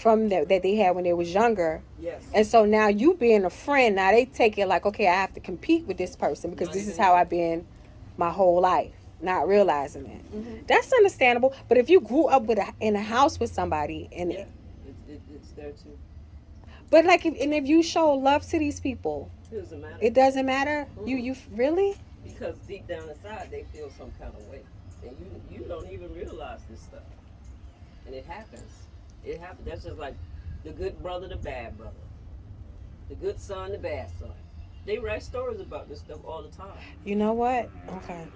from that they had when they was younger. Yes. And so now you being a friend, now they take it like, okay, I have to compete with this person because this is how I've been my whole life, not realizing it. Mm-hmm. That's understandable. But if you grew up in a house with somebody, and Yeah, it's there too. but like, if you show love to these people, It doesn't matter. it doesn't matter. Mm-hmm. You really? Because deep down inside they feel some kind of way, and you don't even realize this stuff, and it happens. It happens. That's just like the good brother, the bad brother, the good son, the bad son. They write stories about this stuff all the time. You know what? Okay.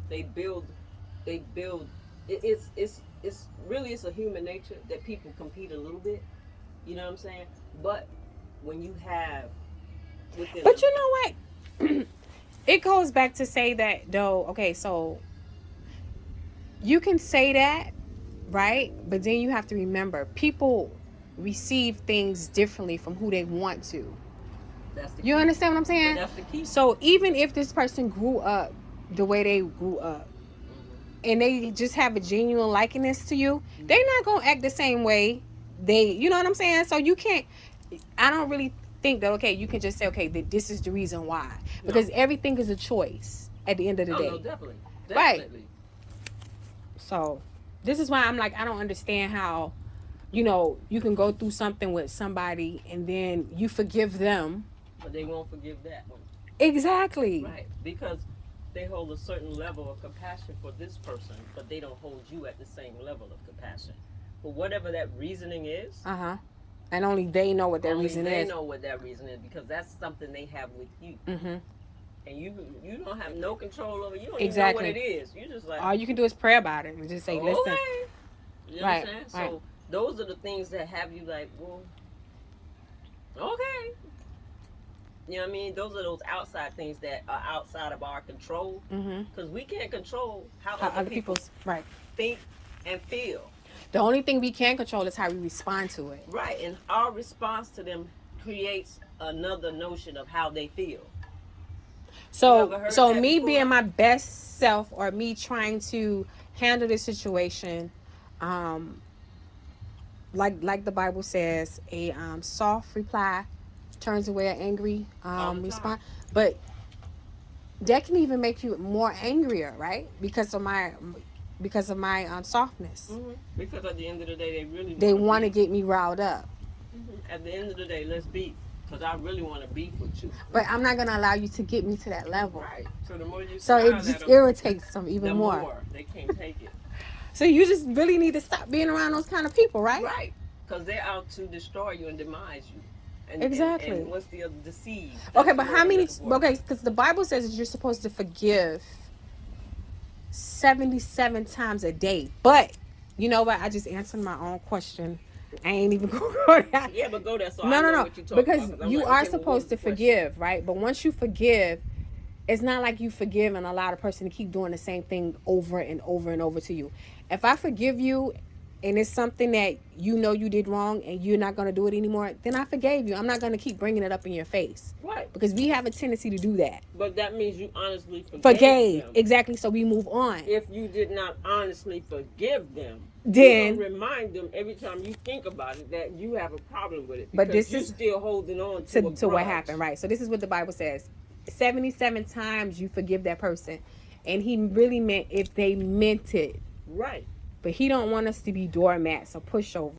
They build. It's really, it's a human nature that people compete a little bit. You know what I'm saying? But when you have within. But you know what? It goes back to say that though. Okay, so you can say that, right? But then you have to remember, people receive things differently from who they want to. That's the You key. understand what I'm saying? But that's the key. So even if this person grew up the way they grew up, and they just have a genuine likeness to you, they're not gonna act the same way. You know what I'm saying? So you can't. I don't really think that, okay, you can just say, okay, that this is the reason why, because everything is a choice at the end of the day. No, definitely. Right. So this is why I'm like, I don't understand how, you can go through something with somebody and then you forgive them. But they won't forgive that one. Exactly. Right. Because they hold a certain level of compassion for this person, but they don't hold you at the same level of compassion. For whatever that reasoning is. And only they know what that reason is. Only they know what that reason is, because that's something they have with you. Mm-hmm. And you don't have no control over it. You don't Exactly. even know what it is. You just like, all you can do is pray about it and just say, listen. Okay. You right. understand? Right. So those are the things that have you like, well, okay. You know what I mean? Those are those outside things that are outside of our control. Because we can't control how other people right. think and feel. The only thing we can control is how we respond to it. Right. And our response to them creates another notion of how they feel. So me before? Being my best self, or me trying to handle the situation, like the Bible says, a soft reply turns away an angry response. But that can even make you more angrier, right? Because of my softness. Because at the end of the day, they want to get me riled up. At the end of the day, let's beef. Because I really want to beef with you. But I'm not going to allow you to get me to that level. Right. So the more you it just irritates them even more. The more they can't take it. So you just really need to stop being around those kind of people, right? Right. Because they're out to destroy you and demise you. Exactly. And what's the other? Deceive. Okay, but how many? Okay, because the Bible says that you're supposed to forgive 77 times a day. But you know what? I just answered my own question. I ain't even going to go there. Yeah, but go there. So no. What you're talking because about. you are supposed to forgive, right? But once you forgive, it's not like you forgive and allow the person to keep doing the same thing over and over and over to you. If I forgive you, and it's something that you did wrong and you're not going to do it anymore, then I forgave you. I'm not going to keep bringing it up in your face. Right. Because we have a tendency to do that. But that means you honestly forgave them. Exactly. So we move on. If you did not honestly forgive them, then you remind them every time you think about it that you have a problem with it. But this you're is still holding on to what happened, right? So this is what the Bible says. 77 times you forgive that person. And he really meant if they meant it. Right. But he don't want us to be doormats or pushovers.